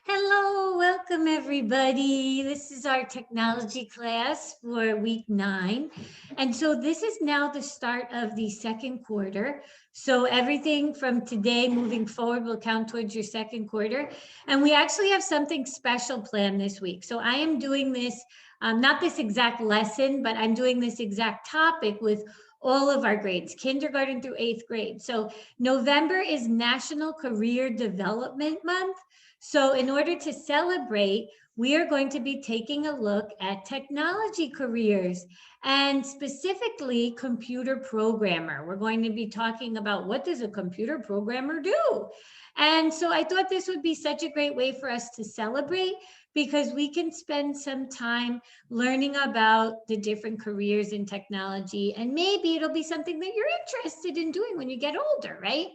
Hello, welcome everybody. This is our technology class for week 9. And so this is now the start of the second quarter. So everything from today moving forward will count towards your second quarter. And we actually have something special planned this week. So I am doing this, not this exact lesson, but I'm doing this exact topic with all of our grades, kindergarten through 8th grade. So November is National Career Development Month. So in order to celebrate, we are going to be taking a look at technology careers and specifically computer programmer. We're going to be talking about what does a computer programmer do? And so I thought this would be such a great way for us to celebrate because we can spend some time learning about the different careers in technology, and maybe it'll be something that you're interested in doing when you get older, right?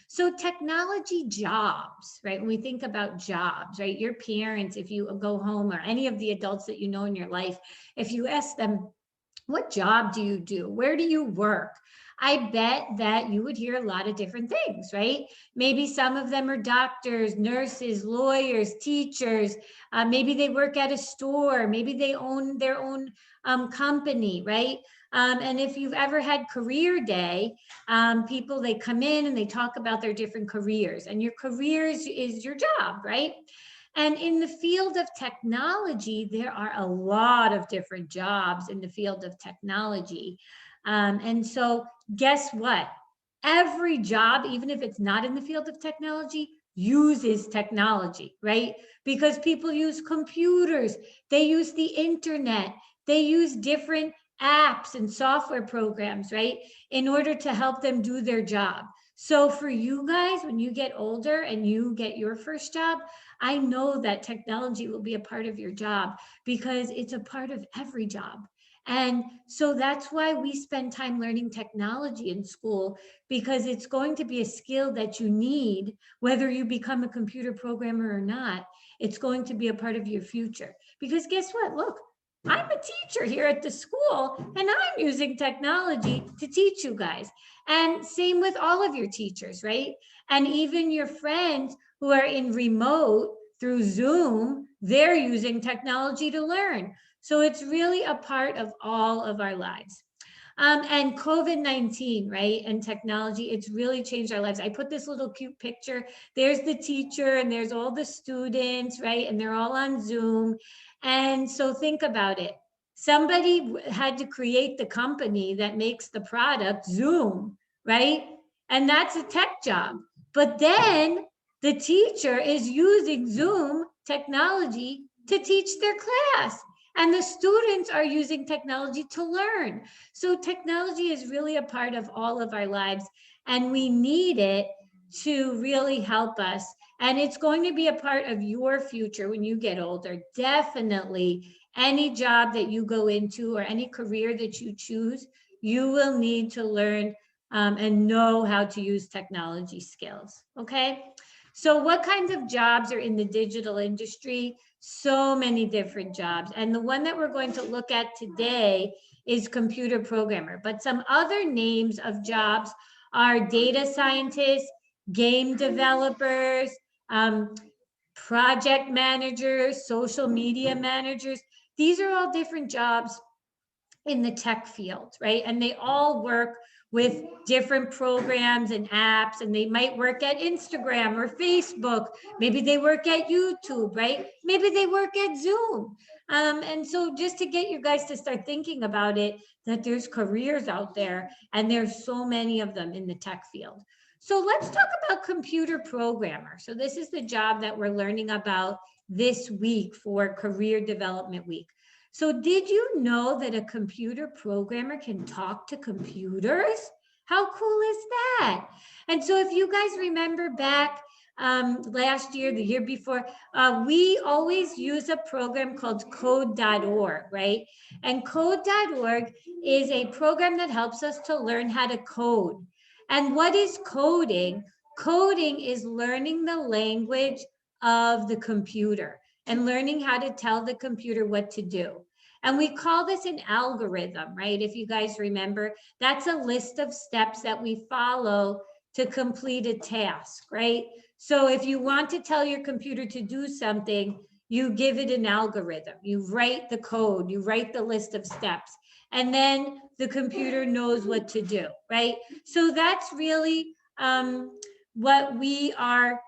So technology jobs, right? When we think about jobs, right? Your parents, if you go home, or any of the adults that you know in your life, if you ask them, what job do you do? Where do you work? I bet that you would hear a lot of different things, right? Maybe some of them are doctors, nurses, lawyers, teachers. Maybe they work at a store. Maybe they own their own company, right? And if you've ever had career day, people, they come in and they talk about their different careers, and your careers is your job, right? And in the field of technology, there are a lot of different jobs in the field of technology. And so, guess what? Every job, even if it's not in the field of technology, uses technology, right? Because people use computers, they use the internet, they use different apps and software programs, right? In order to help them do their job. So for you guys, when you get older and you get your first job, I know that technology will be a part of your job because it's a part of every job. And so that's why we spend time learning technology in school, because it's going to be a skill that you need, whether you become a computer programmer or not. It's going to be a part of your future. Because guess what? Look, I'm a teacher here at the school, and I'm using technology to teach you guys. And same with all of your teachers, right? And even your friends who are in remote through Zoom, they're using technology to learn. So it's really a part of all of our lives. And COVID-19, right? And technology, it's really changed our lives. I put this little cute picture. There's the teacher and there's all the students, right? And they're all on Zoom. And so think about it. Somebody had to create the company that makes the product, Zoom, right? And that's a tech job. But then the teacher is using Zoom technology to teach their class. And the students are using technology to learn. So technology is really a part of all of our lives, and we need it to really help us. And it's going to be a part of your future when you get older. Definitely, any job that you go into or any career that you choose, you will need to learn and know how to use technology skills. Okay. So, what kinds of jobs are in the digital industry? So many different jobs. And the one that we're going to look at today is computer programmer. But some other names of jobs are data scientists, game developers, um, project managers, social media managers. These are all different jobs in the tech field, right? And they all work with different programs and apps, and they might work at Instagram or Facebook. Maybe they work at YouTube, right? Maybe they work at Zoom. And so just to get you guys to start thinking about it, that there's careers out there and there's so many of them in the tech field. So let's talk about computer programmer. So this is the job that we're learning about this week for Career Development Week. So did you know that a computer programmer can talk to computers? How cool is that? And so if you guys remember back last year, the year before, we always use a program called code.org, right? And code.org is a program that helps us to learn how to code. And what is coding? Coding is learning the language of the computer and learning how to tell the computer what to do. And we call this an algorithm, right? If you guys remember, that's a list of steps that we follow to complete a task, right? So if you want to tell your computer to do something, you give it an algorithm, you write the code, you write the list of steps, and then the computer knows what to do, right? So that's really what we are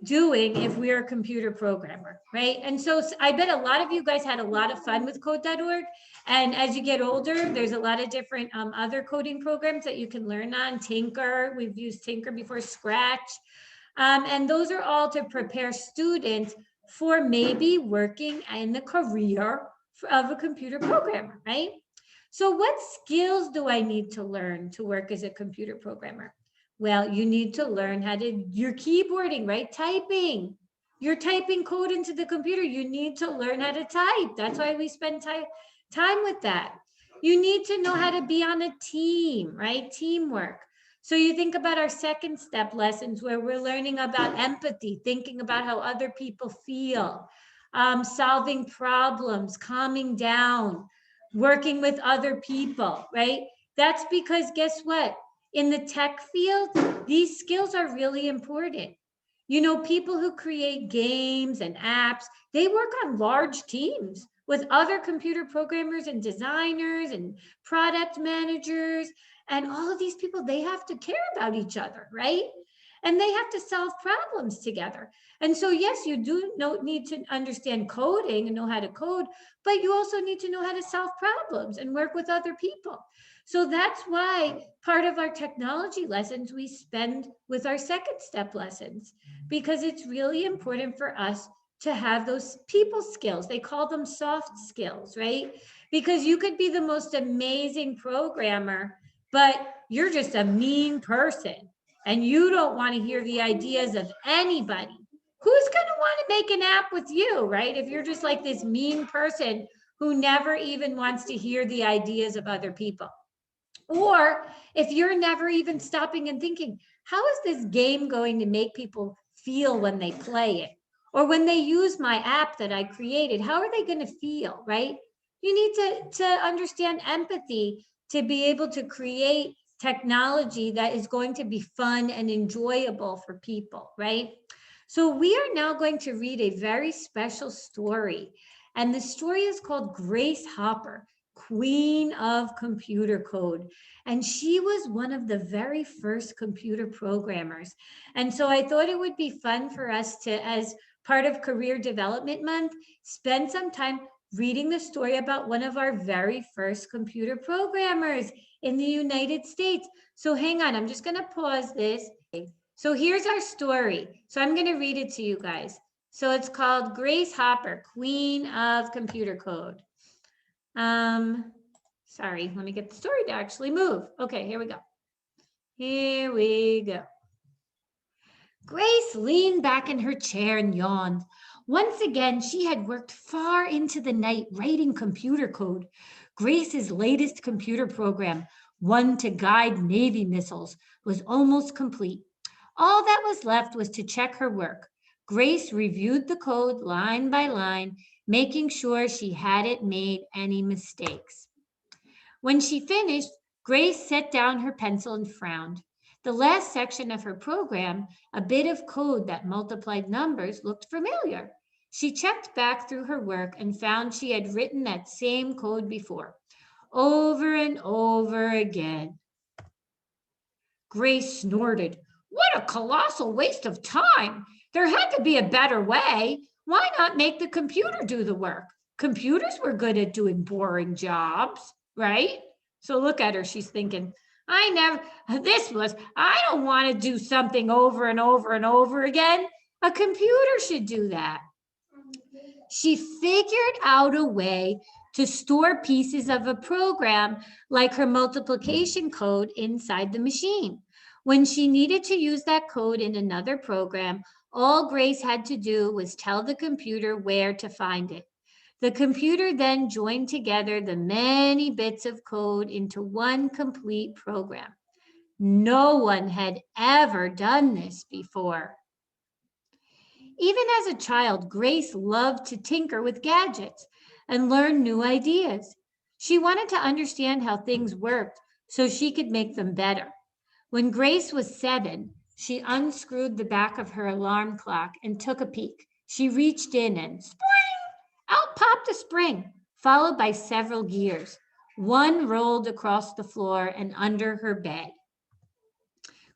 doing if we're a computer programmer, right? And so I bet a lot of you guys had a lot of fun with code.org. And as you get older, there's a lot of different other coding programs that you can learn on. Tinker, we've used Tinker before, Scratch. And those are all to prepare students for maybe working in the career of a computer programmer, right? So what skills do I need to learn to work as a computer programmer? Well, you need to learn how to, your keyboarding, right? Typing. You're typing code into the computer. You need to learn how to type. That's why we spend time with that. You need to know how to be on a team, right? Teamwork. So you think about our second step lessons where we're learning about empathy, thinking about how other people feel, solving problems, calming down, working with other people, right? That's because guess what? In the tech field, these skills are really important. You know, people who create games and apps, they work on large teams with other computer programmers and designers and product managers. And all of these people, they have to care about each other, right? And they have to solve problems together. And so, yes, you do need to understand coding and know how to code, but you also need to know how to solve problems and work with other people. So that's why part of our technology lessons we spend with our second step lessons, because it's really important for us to have those people skills. They call them soft skills, right? Because you could be the most amazing programmer, but you're just a mean person and you don't want to hear the ideas of anybody. Who's going to want to make an app with you, right? If you're just like this mean person who never even wants to hear the ideas of other people. Or if you're never even stopping and thinking, how is this game going to make people feel when they play it? Or when they use my app that I created, how are they going to feel, right? You need to understand empathy to be able to create technology that is going to be fun and enjoyable for people, right? So we are now going to read a very special story. And the story is called Grace Hopper, Queen of Computer Code. And she was one of the very first computer programmers. And so I thought it would be fun for us to, as part of Career Development Month, spend some time reading the story about one of our very first computer programmers in the United States. So hang on, I'm just going to pause this. So here's our story. So I'm going to read it to you guys. So it's called Grace Hopper, Queen of Computer Code. Sorry, let me get the story to actually move. Okay, here we go. Here we go. Grace leaned back in her chair and yawned. Once again, she had worked far into the night writing computer code. Grace's latest computer program, one to guide Navy missiles, was almost complete. All that was left was to check her work. Grace reviewed the code line by line, making sure she hadn't made any mistakes. When she finished, Grace set down her pencil and frowned. The last section of her program, a bit of code that multiplied numbers, looked familiar. She checked back through her work and found she had written that same code before, over and over again. Grace snorted. What a colossal waste of time! There had to be a better way. Why not make the computer do the work? Computers were good at doing boring jobs, right? So look at her, she's thinking, I don't want to do something over and over and over again. A computer should do that. She figured out a way to store pieces of a program like her multiplication code inside the machine. When she needed to use that code in another program, all Grace had to do was tell the computer where to find it. The computer then joined together the many bits of code into one complete program. No one had ever done this before. Even as a child, Grace loved to tinker with gadgets and learn new ideas. She wanted to understand how things worked so she could make them better. When Grace was 7, She unscrewed the back of her alarm clock and took a peek. She reached in and spring! Out popped a spring, followed by several gears. One rolled across the floor and under her bed.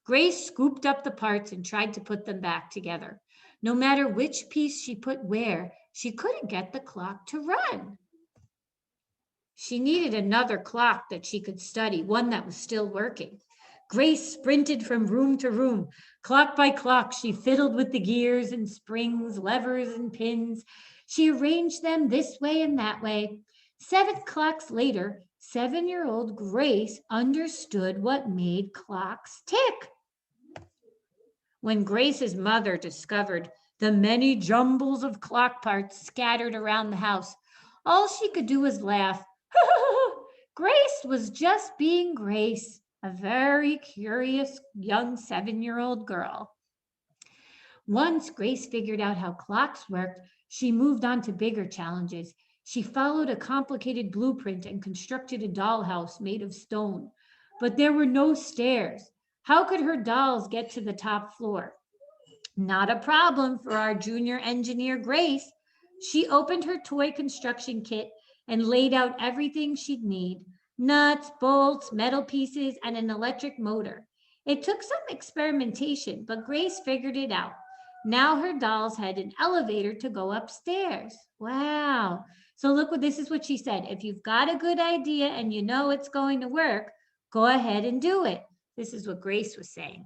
Grace scooped up the parts and tried to put them back together. No matter which piece she put where, she couldn't get the clock to run. She needed another clock that she could study, one that was still working. Grace sprinted from room to room. Clock by clock, she fiddled with the gears and springs, levers and pins. She arranged them this way and that way. 7 clocks later, 7-year-old Grace understood what made clocks tick. When Grace's mother discovered the many jumbles of clock parts scattered around the house, all she could do was laugh. Grace was just being Grace, a very curious young 7-year-old girl. Once Grace figured out how clocks worked, she moved on to bigger challenges. She followed a complicated blueprint and constructed a dollhouse made of stone. But there were no stairs. How could her dolls get to the top floor? Not a problem for our junior engineer, Grace. She opened her toy construction kit and laid out everything she'd need: nuts, bolts, metal pieces, and an electric motor. It took some experimentation, but Grace figured it out. Now her dolls had an elevator to go upstairs. Wow. So look, this is what she said. If you've got a good idea and you know it's going to work, go ahead and do it. This is what Grace was saying.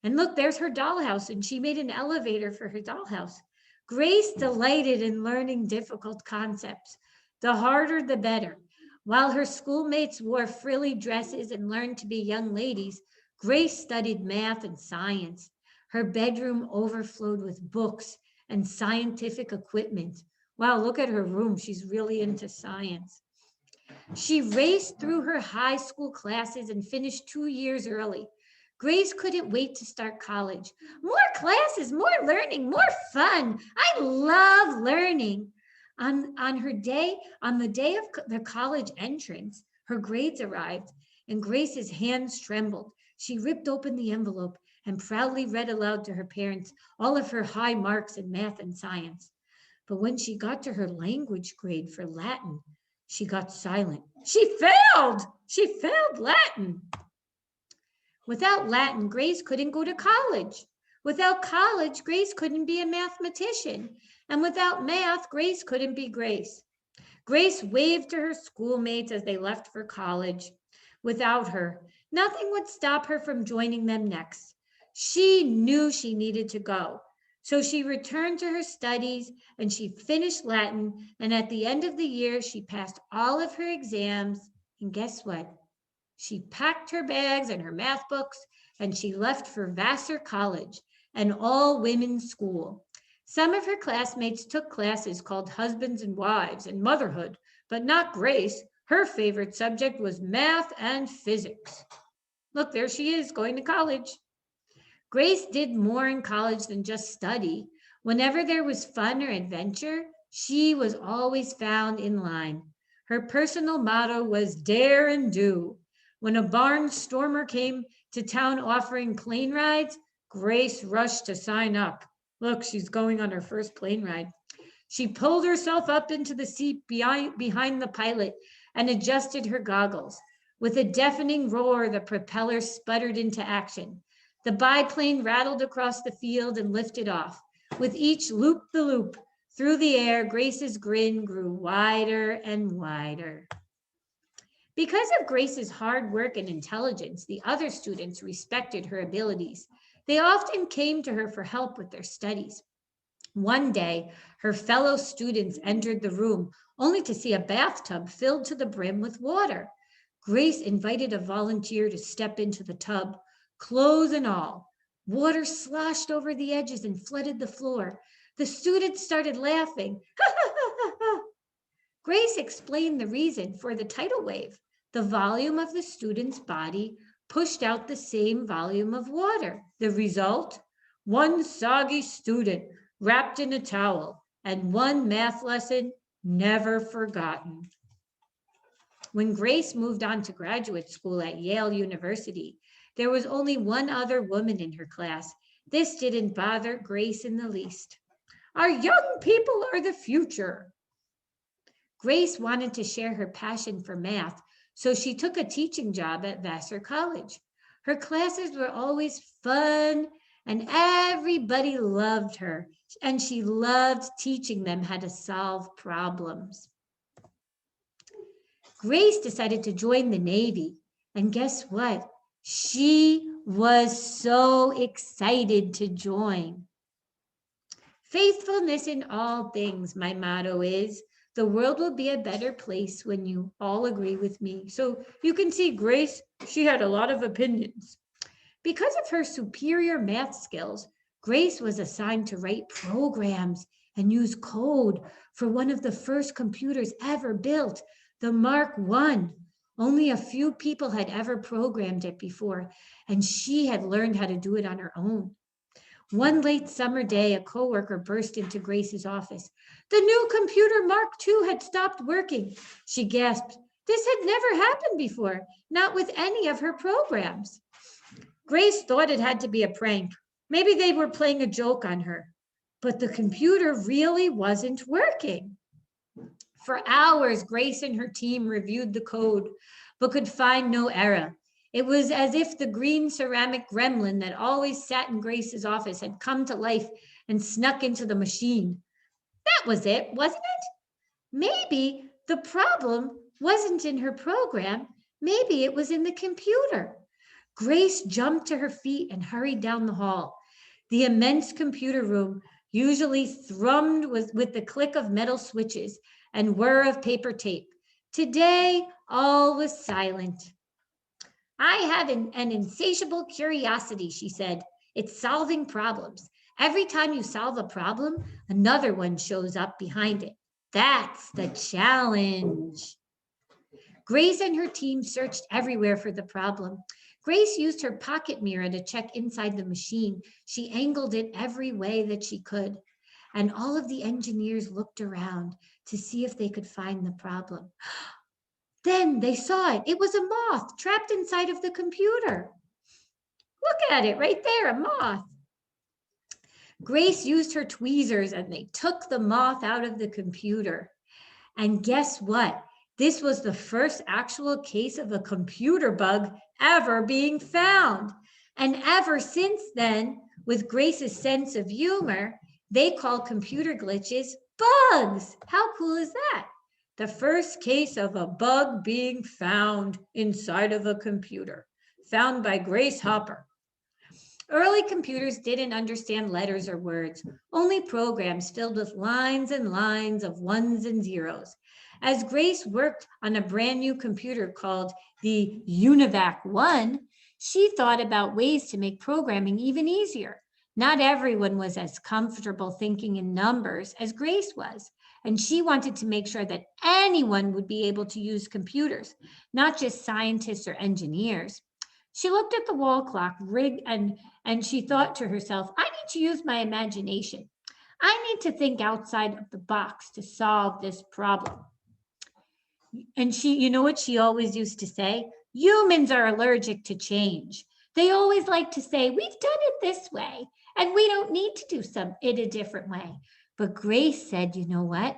And look, there's her dollhouse, and she made an elevator for her dollhouse. Grace delighted in learning difficult concepts. The harder, the better. While her schoolmates wore frilly dresses and learned to be young ladies, Grace studied math and science. Her bedroom overflowed with books and scientific equipment. Wow, look at her room. She's really into science. She raced through her high school classes and finished 2 years early. Grace couldn't wait to start college. More classes, more learning, more fun. I love learning. On the day of the college entrance, her grades arrived and Grace's hands trembled. She ripped open the envelope and proudly read aloud to her parents all of her high marks in math and science. But when she got to her language grade for Latin, she got silent. She failed! She failed Latin. Without Latin, Grace couldn't go to college. Without college, Grace couldn't be a mathematician. And without math, Grace couldn't be Grace. Grace waved to her schoolmates as they left for college. Without her, nothing would stop her from joining them next. She knew she needed to go. So she returned to her studies and she finished Latin. And at the end of the year, she passed all of her exams. And guess what? She packed her bags and her math books and she left for Vassar College, an all-women's school. Some of her classmates took classes called Husbands and Wives and Motherhood, but not Grace. Her favorite subject was math and physics. Look, there she is, going to college. Grace did more in college than just study. Whenever there was fun or adventure, she was always found in line. Her personal motto was dare and do. When a barnstormer came to town offering plane rides, Grace rushed to sign up. Look, she's going on her first plane ride. She pulled herself up into the seat behind the pilot and adjusted her goggles. With a deafening roar, the propeller sputtered into action. The biplane rattled across the field and lifted off. With each loop-the-loop through the air, Grace's grin grew wider and wider. Because of Grace's hard work and intelligence, the other students respected her abilities. They often came to her for help with their studies. One day, her fellow students entered the room only to see a bathtub filled to the brim with water. Grace invited a volunteer to step into the tub, clothes and all. Water sloshed over the edges and flooded the floor. The students started laughing. Grace explained the reason for the tidal wave. The volume of the student's body pushed out the same volume of water. The result? One soggy student wrapped in a towel and one math lesson never forgotten. When Grace moved on to graduate school at Yale University, There was only one other woman in her class. This didn't bother Grace in the least. Our young people are the future. Grace wanted to share her passion for math, so she took a teaching job at Vassar College. Her classes were always fun, and everybody loved her, and she loved teaching them how to solve problems. Grace decided to join the Navy, and guess what? She was so excited to join. Faithfulness in all things, my motto is. The world will be a better place when you all agree with me. So you can see Grace, she had a lot of opinions. Because of her superior math skills, Grace was assigned to write programs and use code for one of the first computers ever built, the Mark I. Only a few people had ever programmed it before, and she had learned how to do it on her own. One late summer day, a coworker burst into Grace's office. The new computer Mark II had stopped working. She gasped. This had never happened before, not with any of her programs. Grace thought it had to be a prank. Maybe they were playing a joke on her. But the computer really wasn't working. For hours, Grace and her team reviewed the code, but could find no error. It was as if the green ceramic gremlin that always sat in Grace's office had come to life and snuck into the machine. That was it, wasn't it? Maybe the problem wasn't in her program. Maybe it was in the computer. Grace jumped to her feet and hurried down the hall. The immense computer room usually thrummed with the click of metal switches and whir of paper tape. Today, all was silent. I have an insatiable curiosity, she said. It's solving problems. Every time you solve a problem, another one shows up behind it. That's the challenge. Grace and her team searched everywhere for the problem. Grace used her pocket mirror to check inside the machine. She angled it every way that she could. And all of the engineers looked around to see if they could find the problem. Then they saw it. It was a moth trapped inside of the computer. Look at it right there, a moth. Grace used her tweezers and they took the moth out of the computer. And guess what? This was the first actual case of a computer bug ever being found. And ever since then, with Grace's sense of humor, they call computer glitches bugs. How cool is that? The first case of a bug being found inside of a computer, found by Grace Hopper. Early computers didn't understand letters or words, only programs filled with lines and lines of ones and zeros. As Grace worked on a brand new computer called the UNIVAC 1, she thought about ways to make programming even easier. Not everyone was as comfortable thinking in numbers as Grace was, and she wanted to make sure that anyone would be able to use computers, not just scientists or engineers. She looked at the wall clock rigged and she thought to herself, I need to use my imagination. I need to think outside of the box to solve this problem. And you know what she always used to say? Humans are allergic to change. They always like to say, we've done it this way, and we don't need to do it a different way. But Grace said, you know what?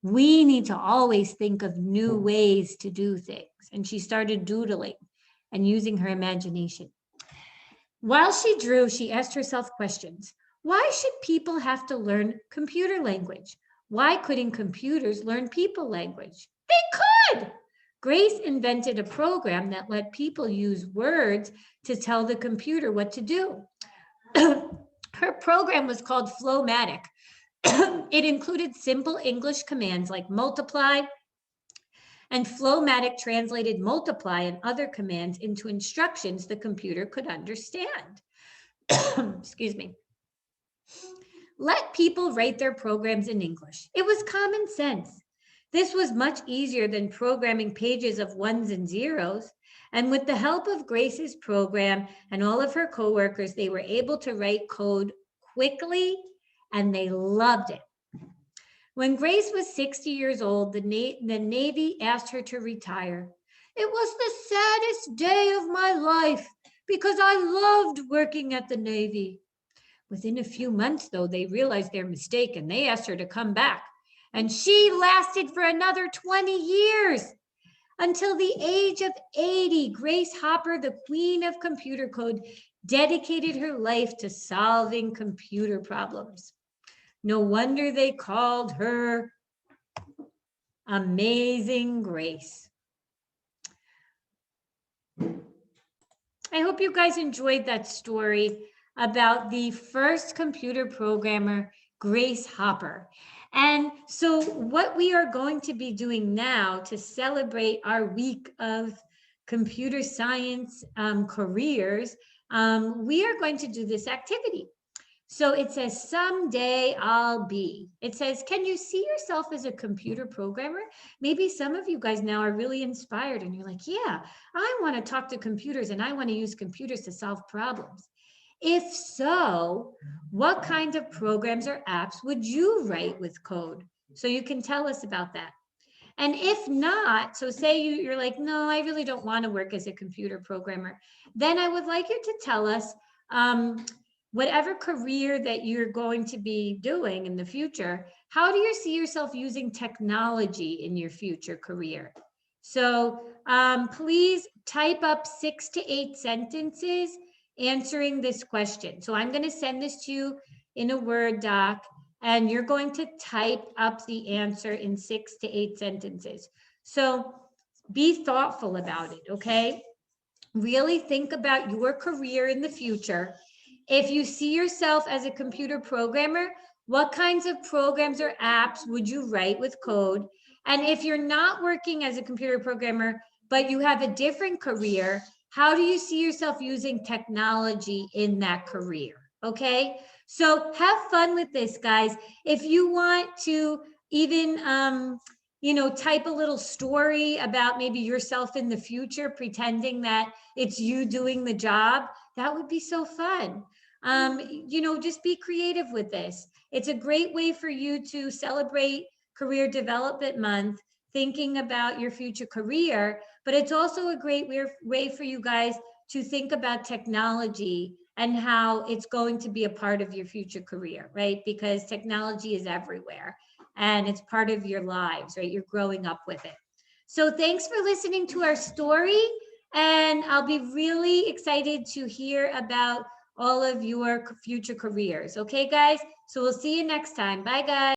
We need to always think of new ways to do things. And she started doodling and using her imagination. While she drew, she asked herself questions. Why should people have to learn computer language? Why couldn't computers learn people language? They could! Grace invented a program that let people use words to tell the computer what to do. Her program was called Flowmatic. It included simple English commands like multiply, and Flowmatic translated multiply and other commands into instructions the computer could understand. Excuse me. Let people write their programs in English. It was common sense. This was much easier than programming pages of ones and zeros. And with the help of Grace's program and all of her coworkers, they were able to write code quickly, and they loved it. When Grace was 60 years old, the Navy asked her to retire. It was the saddest day of my life, because I loved working at the Navy. Within a few months, though, they realized their mistake and they asked her to come back. And she lasted for another 20 years. Until the age of 80, Grace Hopper, the queen of computer code, dedicated her life to solving computer problems. No wonder they called her Amazing Grace. I hope you guys enjoyed that story about the first computer programmer, Grace Hopper. And so what we are going to be doing now to celebrate our week of computer science careers, we are going to do this activity. So it says, someday I'll be. It says, can you see yourself as a computer programmer? Maybe some of you guys now are really inspired and you're like, yeah, I want to talk to computers and I want to use computers to solve problems. If so, what kind of programs or apps would you write with code? So you can tell us about that. And if not, so say you're like, no, I really don't want to work as a computer programmer, then I would like you to tell us whatever career that you're going to be doing in the future, how do you see yourself using technology in your future career? So please type up 6 to 8 sentences answering this question. So I'm going to send this to you in a Word doc, and you're going to type up the answer in 6 to 8 sentences. So be thoughtful about it, okay? Really think about your career in the future. If you see yourself as a computer programmer, what kinds of programs or apps would you write with code? And if you're not working as a computer programmer, but you have a different career, how do you see yourself using technology in that career? Okay, so have fun with this, guys. If you want to even, type a little story about maybe yourself in the future, pretending that it's you doing the job, that would be so fun. Just be creative with this. It's a great way for you to celebrate Career Development Month, thinking about your future career, but it's also a great way for you guys to think about technology and how it's going to be a part of your future career, right? Because technology is everywhere and it's part of your lives, right? You're growing up with it. So thanks for listening to our story. And I'll be really excited to hear about all of your future careers. Okay, guys? So we'll see you next time. Bye, guys.